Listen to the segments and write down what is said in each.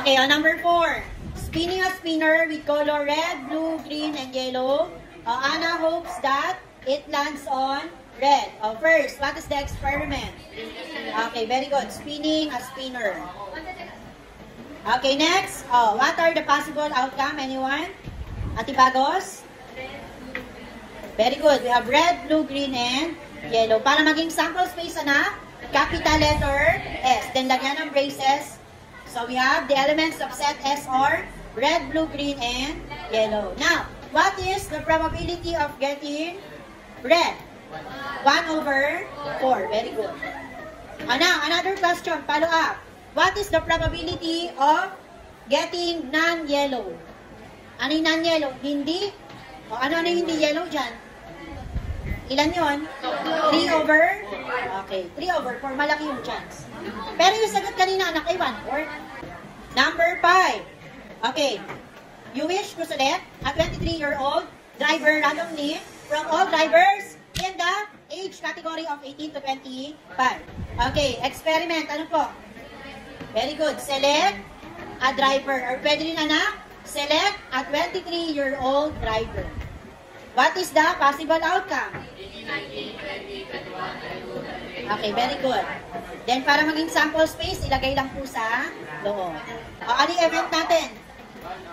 Okay, number 4. Spinning a spinner with color red, blue, green, and yellow. Anna hopes that it lands on red. First, what is the experiment? Okay, very good. Spinning a spinner. Okay, next. What are the possible outcome? Anyone? Atibagos? Very good. We have red, blue, green, and yellow. Para maging sample space, capital letter S. Then lagyan ng braces. So we have the elements of set S are red, blue, green, and yellow. Now, what is the probability of getting red? 1/4. Very good. Now, another question. Follow up. What is the probability of getting non-yellow? Ano yung non-yellow? Hindi. Ano hindi yellow dyan? Ilan yun? 3/4? Okay. 3/4. Malaki yung chance. Pero yung sagot kanina, anak, ay 1/4. Number 5. Okay. You wish to select a 23-year-old driver randomly from all drivers in the age category of 18 to 25. Okay. Experiment. Ano po? Very good. Select a driver. Or pwede rin, anak, select a 23-year-old driver. What is the possible outcome? Okay, very good. Then, para maging sample space, ilagay lang po sa loob. Ano yung event natin?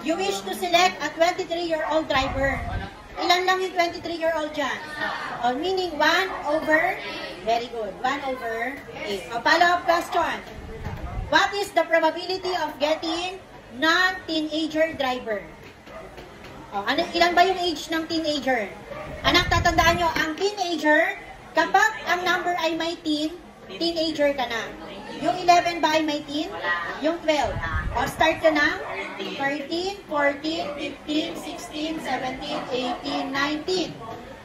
You wish to select a 23-year-old driver. Ilan lang yung 23-year-old dyan? Meaning 1/, very good, 1/8. Follow-up question. What is the probability of getting non-teenager driver? Ilan ba yung age ng teenager? Anak, tatandaan nyo, ang teenager, kapag ang number ay may teenager ka na. Yung 11 ba ay may teen? Yung 12. Start ka na? 13, 14, 15, 16, 17, 18, 19.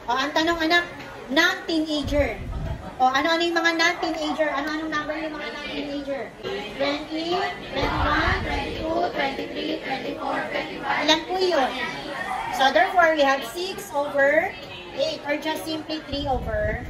Ang tanong, anak, non-teenager. Ano yung mga non-teenager? Anong number yung mga non-teenager? 20, 21, 22, 23, 24, 25. Ilan po yun? So, therefore, we have 6/8 or just simply 3/8.